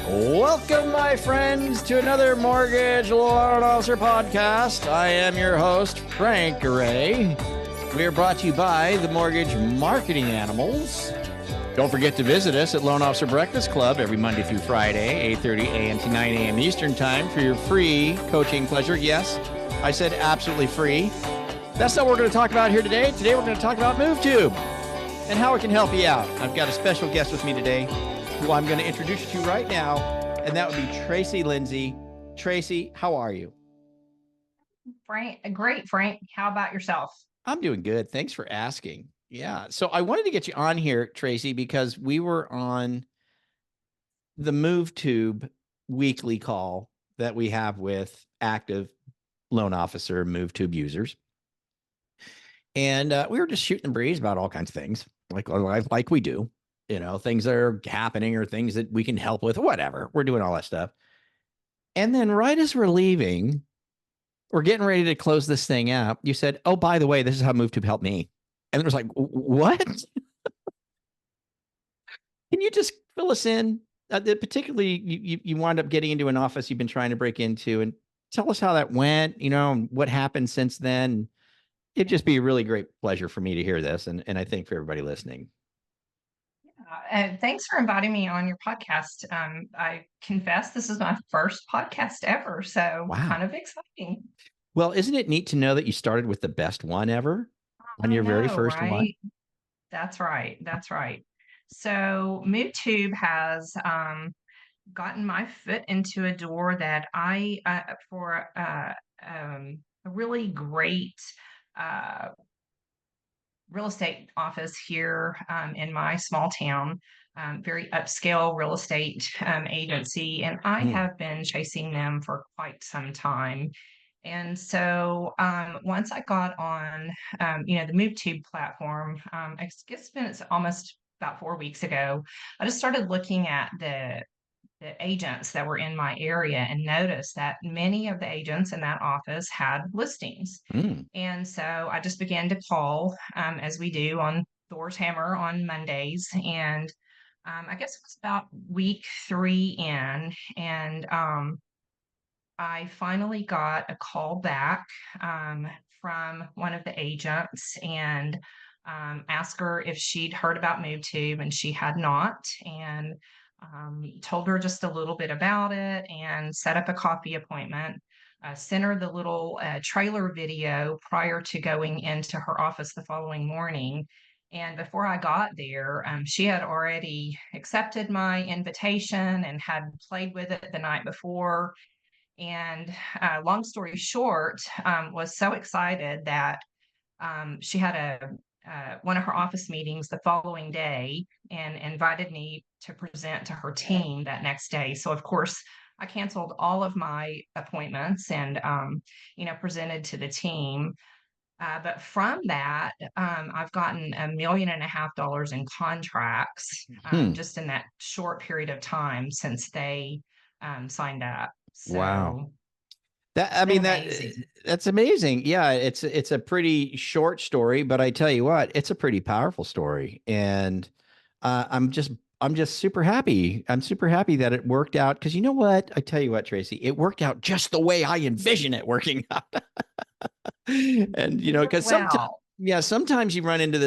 Welcome, my friends, to another Mortgage Loan Officer podcast. I am your host, Frank Ray. We are brought to you by the Mortgage Marketing Animals. Don't forget to visit us at Loan Officer Breakfast Club every Monday through Friday, 8:30 a.m. to 9 a.m. Eastern Time for your free coaching pleasure. Yes, I said absolutely free. That's not what we're going to talk about here today. Today, we're going to talk about MoveTube and how it can help you out. I've got a special guest with me today who I'm going to introduce you to right now, and that would be Tracey Lindsey. Tracy, how are you? Frank, great, Frank. How about yourself? I'm doing good. Thanks for asking. Yeah. So I wanted to get you on here, Tracy, because we were on the MoveTube weekly call that we have with active loan officer MoveTube users. And we were just shooting the breeze about all kinds of things, like we do. You know, things that are happening or things that we can help with, whatever. We're doing all that stuff. And then right as we're leaving, we're getting ready to close this thing out. You said, oh, by the way, this is how MoveTube helped me. And it was like, what? Can you just fill us in? Particularly, you wind up getting into an office you've been trying to break into, and tell us how that went, you know, and what happened since then. It'd just be a really great pleasure for me to hear this. And I think for everybody listening. Thanks for inviting me on your podcast. I confess this is my first podcast ever, so Wow. kind of exciting. Well, isn't it neat to know that you started with the best one ever on I your very know, first one? right? That's right. That's right. So MoveTube has gotten my foot into a door that I for a really great uh, real estate office here in my small town, very upscale real estate agency, and I Hmm. have been chasing them for quite some time. And so once I got on, the MoveTube platform, I guess it's almost about 4 weeks ago, I just started looking at the agents that were in my area and noticed that many of the agents in that office had listings. Mm. And so I just began to call, as we do on Thor's Hammer on Mondays. And I guess it was about week 3 in, and I finally got a call back from one of the agents and asked her if she'd heard about MoveTube, and she had not. And told her just a little bit about it and set up a coffee appointment. Sent her the little trailer video prior to going into her office the following morning. And before I got there, she had already accepted my invitation and had played with it the night before. And long story short, was so excited that she had a one of her office meetings the following day and invited me to present to her team that next day. So of course, I canceled all of my appointments and presented to the team. But from that, I've gotten $1.5 million in contracts Hmm. just in that short period of time since they signed up. Wow. So That it's I been mean amazing. that's amazing. Yeah, it's a pretty short story, but I tell you what, it's a pretty powerful story, and I'm just super happy. I'm super happy that it worked out because you know what? I tell you what, Tracy, it worked out just the way I envision it working out. And you It know, worked because sometimes, well. yeah, sometimes you run into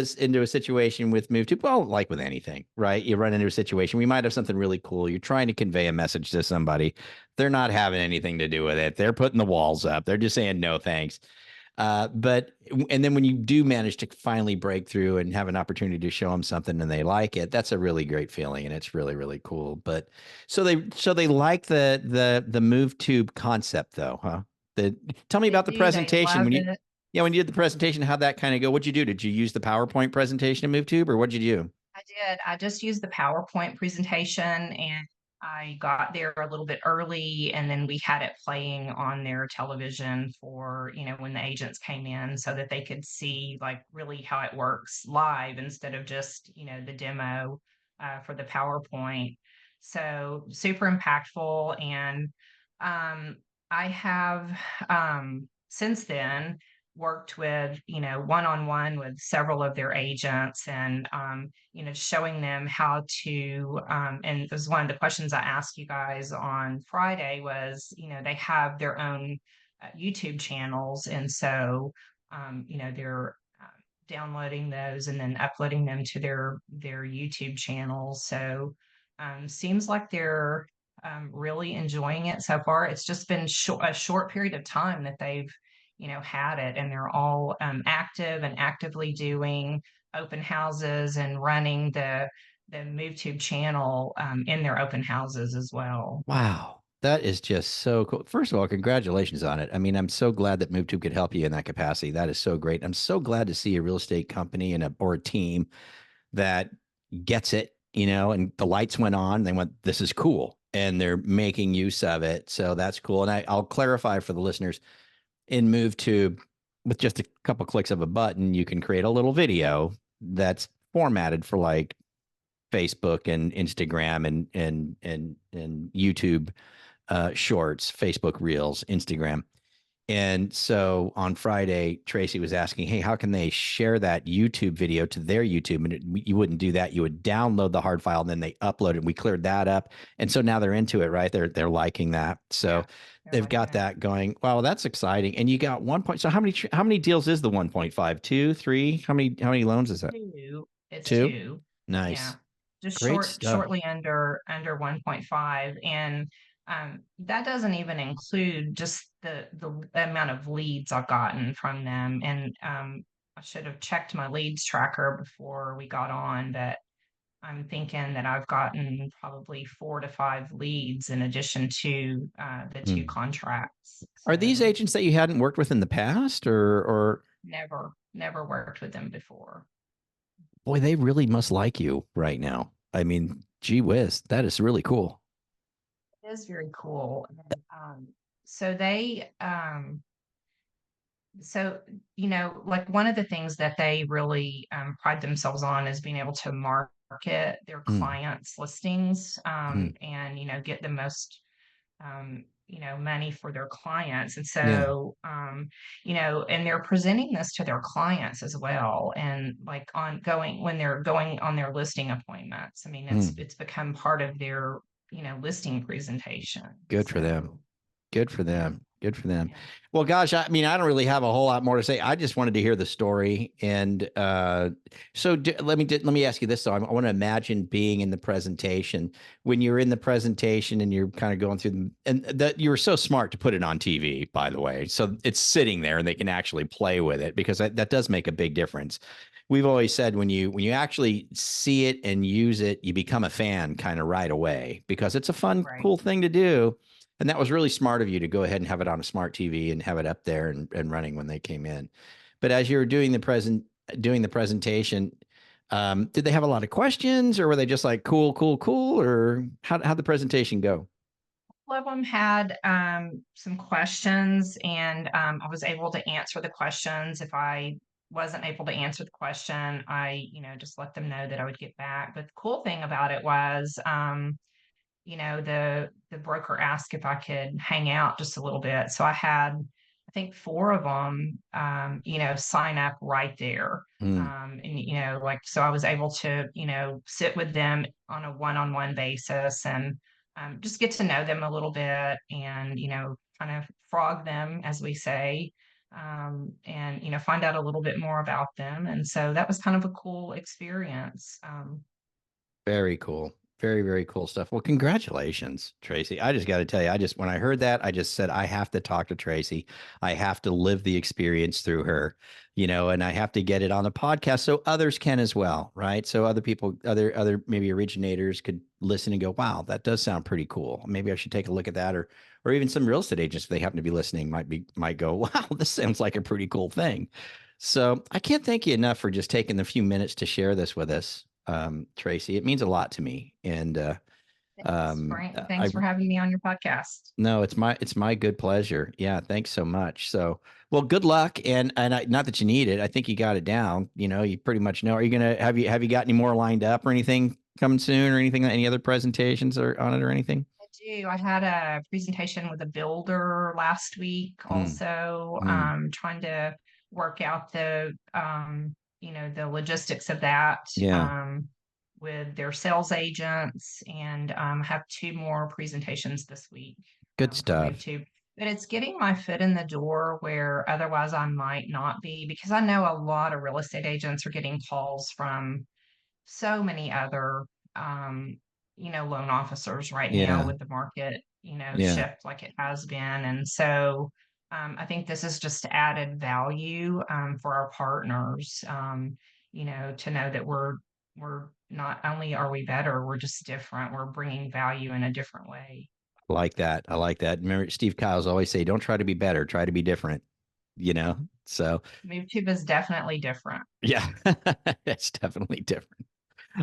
a situation with move to, well, like with anything, right? You run into a situation, we might have something really cool. You're trying to convey a message to somebody. They're not having anything to do with it. They're putting the walls up. They're just saying no thanks. And then when you do manage to finally break through and have an opportunity to show them something and they like it, that's a really great feeling and it's really, really cool. But so they like the move tube concept though, huh? Tell me They about the do. They presentation love when you it. yeah, when you did the presentation, how'd that kind of go? What'd you do? Did you use the PowerPoint presentation in MoveTube or what'd you do? I did. I just used the PowerPoint presentation, and I got there a little bit early, and then we had it playing on their television for, when the agents came in so that they could see like really how it works live instead of just, the demo for the PowerPoint. So super impactful. And um, I have since then worked with, one-on-one with several of their agents and, showing them how to, and it was one of the questions I asked you guys on Friday was, they have their own YouTube channels. And so, they're downloading those and then uploading them to their YouTube channels. So seems like they're really enjoying it so far. It's just been a short period of time that they've, had it, and they're all active and actively doing open houses and running the MoveTube channel in their open houses as well. Wow. That is just so cool. First of all, congratulations on it. I mean, I'm so glad that MoveTube could help you in that capacity. That is so great. I'm so glad to see a real estate company or a team that gets it, and the lights went on. They went, this is cool. And they're making use of it. So that's cool. And I'll clarify for the listeners, in MoveTube, with just a couple clicks of a button, you can create a little video that's formatted for like Facebook and Instagram and YouTube shorts, Facebook Reels, Instagram. And so on Friday, Tracy was asking, hey, how can they share that YouTube video to their YouTube? And you wouldn't do that. You would download the hard file and then they upload it. We cleared that up. And so now they're into it, right? They're liking that. So they've got that going. Wow, that's exciting. And you got 1 point. So how many deals is the 1.5? 2, 3? How many loans is that? Two. It's Two? two. Nice. Yeah. Just Great stuff. shortly under 1.5. And that doesn't even include just the amount of leads I've gotten from them. And I should have checked my leads tracker before we got on, but I'm thinking that I've gotten probably 4 to 5 leads in addition to the 2 contracts. Are these agents that you hadn't worked with in the past, or never worked with them before? Boy, they really must like you right now. I mean, gee whiz, that is really cool. It is very cool. So they, like one of the things that they really pride themselves on is being able to market their clients' listings and, get the most, money for their clients. And so, and they're presenting this to their clients as well. And like when they're going on their listing appointments, I mean, it's become part of their, listing presentation. Good for them. Good for them. Good for them. Well, gosh, I mean, I don't really have a whole lot more to say. I just wanted to hear the story. And so let me ask you this. So I want to imagine being in the presentation. When you're in the presentation and you're kind of going through and that you were so smart to put it on TV, by the way. So it's sitting there and they can actually play with it, because that does make a big difference. We've always said when you actually see it and use it, you become a fan kind of right away, because it's a fun, cool thing to do. And that was really smart of you to go ahead and have it on a smart TV and have it up there and running when they came in. But as you were doing the presentation, did they have a lot of questions, or were they just like, cool, or how'd the presentation go? All of them had some questions, and I was able to answer the questions. If I wasn't able to answer the question, I, just let them know that I would get back. But the cool thing about it was, the broker asked if I could hang out just a little bit. So I had, I think 4 of them, sign up right there. And, so I was able to, sit with them on a one-on-one basis and just get to know them a little bit and, kind of frog them, as we say, and, find out a little bit more about them. And so that was kind of a cool experience. Very cool. Very, very cool stuff. Well, congratulations, Tracy. I just got to tell you, when I heard that, I just said, I have to talk to Tracy. I have to live the experience through her, and I have to get it on the podcast so others can as well. Right. So other people, other maybe originators could listen and go, wow, that does sound pretty cool. Maybe I should take a look at that, or even some real estate agents, if they happen to be listening, might go, wow, this sounds like a pretty cool thing. So I can't thank you enough for just taking the few minutes to share this with us. Tracy, it means a lot to me. And thanks for having me on your podcast. No, it's my good pleasure. Yeah, thanks so much. So, well, good luck. And not that you need it, I think you got it down. You pretty much know. Are you gonna have you got any more lined up or anything coming soon, or anything? Any other presentations or on it or anything? I do. I had a presentation with a builder last week. Also, trying to work out the, the logistics of that. Yeah. With their sales agents, and have 2 more presentations this week Good for stuff. MoveTube. But it's getting my foot in the door where otherwise I might not be, because I know a lot of real estate agents are getting calls from so many other, loan officers right now Yeah. with the market, Yeah. shift like it has been. And so I think this is just added value for our partners, to know that we're not only are we better, we're just different. We're bringing value in a different way. I like that. I like that. Remember, Steve Kyles always say, don't try to be better, try to be different, So, MoveTube is definitely different. yeah, it's definitely different.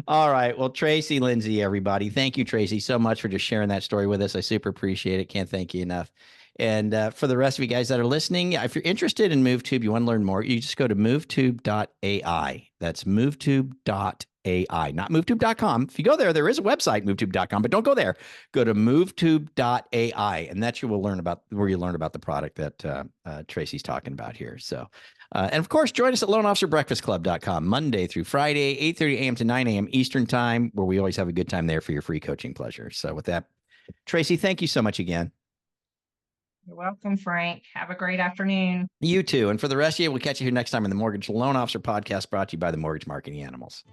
All right. Well, Tracey Lindsey, everybody. Thank you, Tracy, so much for just sharing that story with us. I super appreciate it. Can't thank you enough. And for the rest of you guys that are listening, if you're interested in MoveTube, you want to learn more, you just go to movetube.ai. That's movetube.ai, not movetube.com. If you go there, there is a website, movetube.com, but don't go there. Go to movetube.ai, and that's where you learn about the product that Tracy's talking about here. So, and of course, join us at loanofficerbreakfastclub.com Monday through Friday, 8:30 a.m. to 9 a.m. Eastern time, where we always have a good time there for your free coaching pleasure. So with that, Tracy, thank you so much again. You're welcome, Frank. Have a great afternoon. You too. And for the rest of you, we'll catch you here next time in the Mortgage Loan Officer Podcast, brought to you by the Mortgage Marketing Animals.